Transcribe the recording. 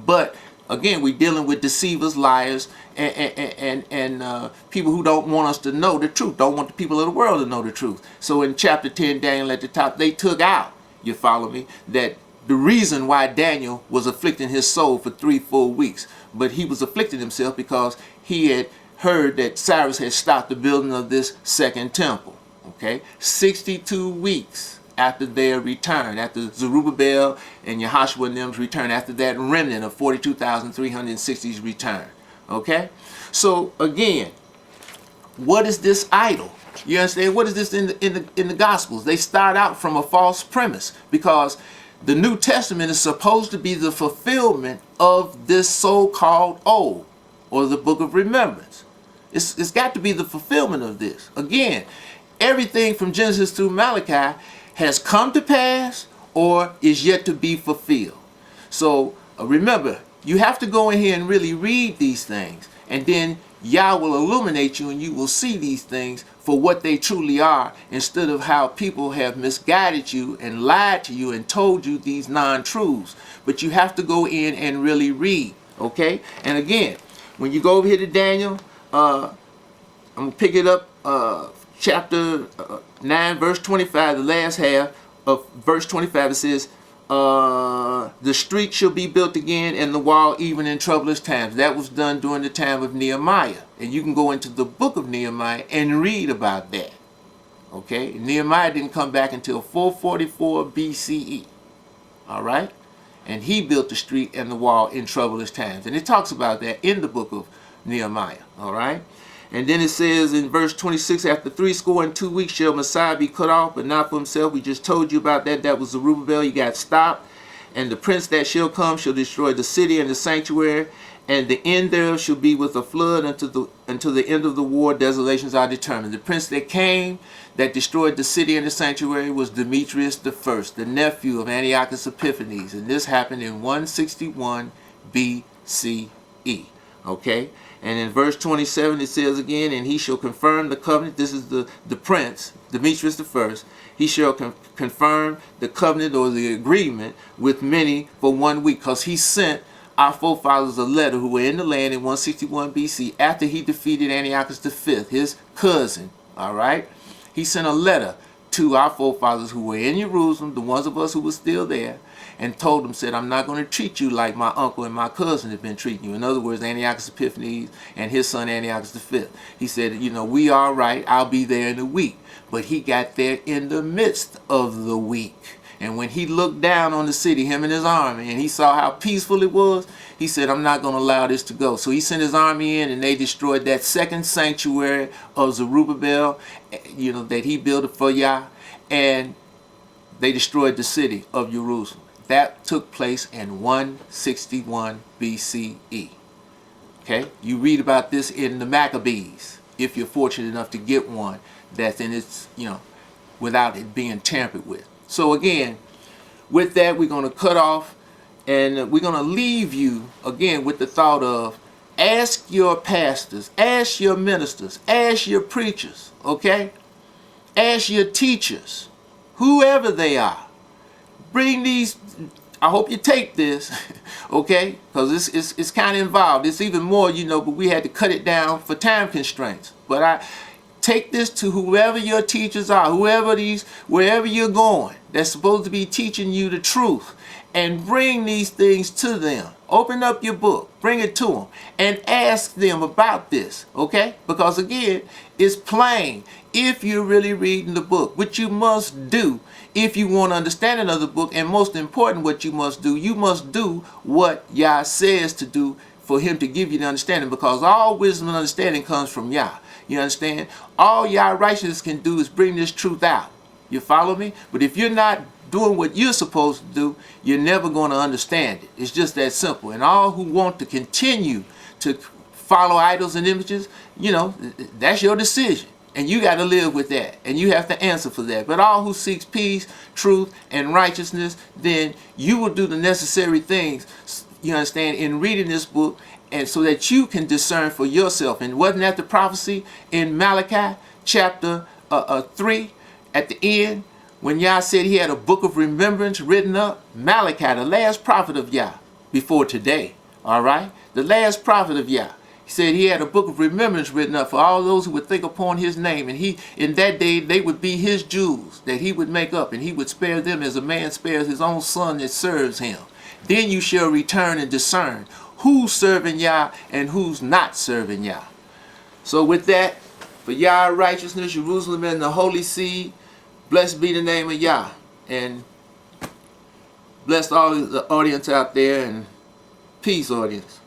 But again, we're dealing with deceivers, liars, and people who don't want us to know the truth, don't want the people of the world to know the truth. So in chapter 10, Daniel at the top, they took out, you follow me, that the reason why Daniel was afflicting his soul for 3 full weeks. But he was afflicting himself because he had heard that Cyrus had stopped the building of this second temple. Okay, 62 weeks after their return, after Zerubbabel and YHWH and them's return, after that remnant of 42,360's return. Okay, so again, what is this idol? You understand? What is this in the Gospels? They start out from a false premise, because the New Testament is supposed to be the fulfillment of this so-called Old, or the Book of Remembrance. It's got to be the fulfillment of this. Again, everything from Genesis through Malachi has come to pass or is yet to be fulfilled. So remember, you have to go in here and really read these things, and then Yah will illuminate you and you will see these things for what they truly are, instead of how people have misguided you and lied to you and told you these non-truths. But you have to go in and really read, okay? And again, when you go over here to Daniel, I'm going to pick it up, chapter 9, verse 25, the last half of verse 25, it says, the street shall be built again and the wall even in troublous times. That was done during the time of Nehemiah. And you can go into the book of Nehemiah and read about that. Okay? Nehemiah didn't come back until 444 BCE. All right? And he built the street and the wall in troublous times. And it talks about that in the book of Nehemiah. All right? And then it says in verse 26, after 62 weeks shall Messiah be cut off, but not for himself. We just told you about that. That was Zerubbabel. You got stopped. And the prince that shall come shall destroy the city and the sanctuary, and the end thereof shall be with a flood until the end of the war. Desolations are determined. The prince that came that destroyed the city and the sanctuary was Demetrius I, the nephew of Antiochus Epiphanes. And this happened in 161 BCE. Okay? And in verse 27 it says again, and he shall confirm the covenant. This is the prince, Demetrius I. He shall confirm the covenant or the agreement with many for 1 week, because he sent our forefathers a letter who were in the land in 161 BC after he defeated Antiochus V, his cousin. All right? He sent a letter to our forefathers who were in Jerusalem, the ones of us who were still there, and told them, said, I'm not going to treat you like my uncle and my cousin have been treating you. In other words, Antiochus Epiphanes and his son Antiochus V. He said, you know, we all right, I'll be there in a week. But he got there in the midst of the week. And when he looked down on the city, him and his army, and he saw how peaceful it was, he said, I'm not going to allow this to go. So he sent his army in, and they destroyed that second sanctuary of Zerubbabel, you know, that he built for Yah, and they destroyed the city of Jerusalem. That took place in 161 BCE. Okay? You read about this in the Maccabees, if you're fortunate enough to get one that's in its, you know, without it being tampered with. So again, with that, we're going to cut off, and we're going to leave you again with the thought of, ask your pastors, ask your ministers, ask your preachers, okay? Ask your teachers, whoever they are. Bring these, I hope you take this, okay? Because it's kind of involved. It's even more, you know, but we had to cut it down for time constraints. But I take this to whoever your teachers are, wherever you're going, that's supposed to be teaching you the truth, and bring these things to them. Open up your book, bring it to them, and ask them about this, okay? Because again, it's plain if you're really reading the book, which you must do if you want understanding of the book. And most important, what you must do what Yah says to do for him to give you the understanding, because all wisdom and understanding comes from Yah. You understand? All Yah righteousness can do is bring this truth out. You follow me? But if you're not doing what you're supposed to do, you're never going to understand it. It's just that simple. And all who want to continue to follow idols and images, you know, that's your decision. And you got to live with that. And you have to answer for that. But all who seeks peace, truth, and righteousness, then you will do the necessary things, you understand, in reading this book, and so that you can discern for yourself. And wasn't that the prophecy in Malachi chapter 3 at the end, when Yah said he had a book of remembrance written up? Malachi, the last prophet of Yah, before today. All right? The last prophet of Yah. He said he had a book of remembrance written up for all those who would think upon his name. And he, in that day, they would be his Jews that he would make up, and he would spare them as a man spares his own son that serves him. Then you shall return and discern who's serving Yah and who's not serving Yah. So with that, for Yah righteousness, Jerusalem and the holy seed, blessed be the name of Yah. And bless all the audience out there, and peace, audience.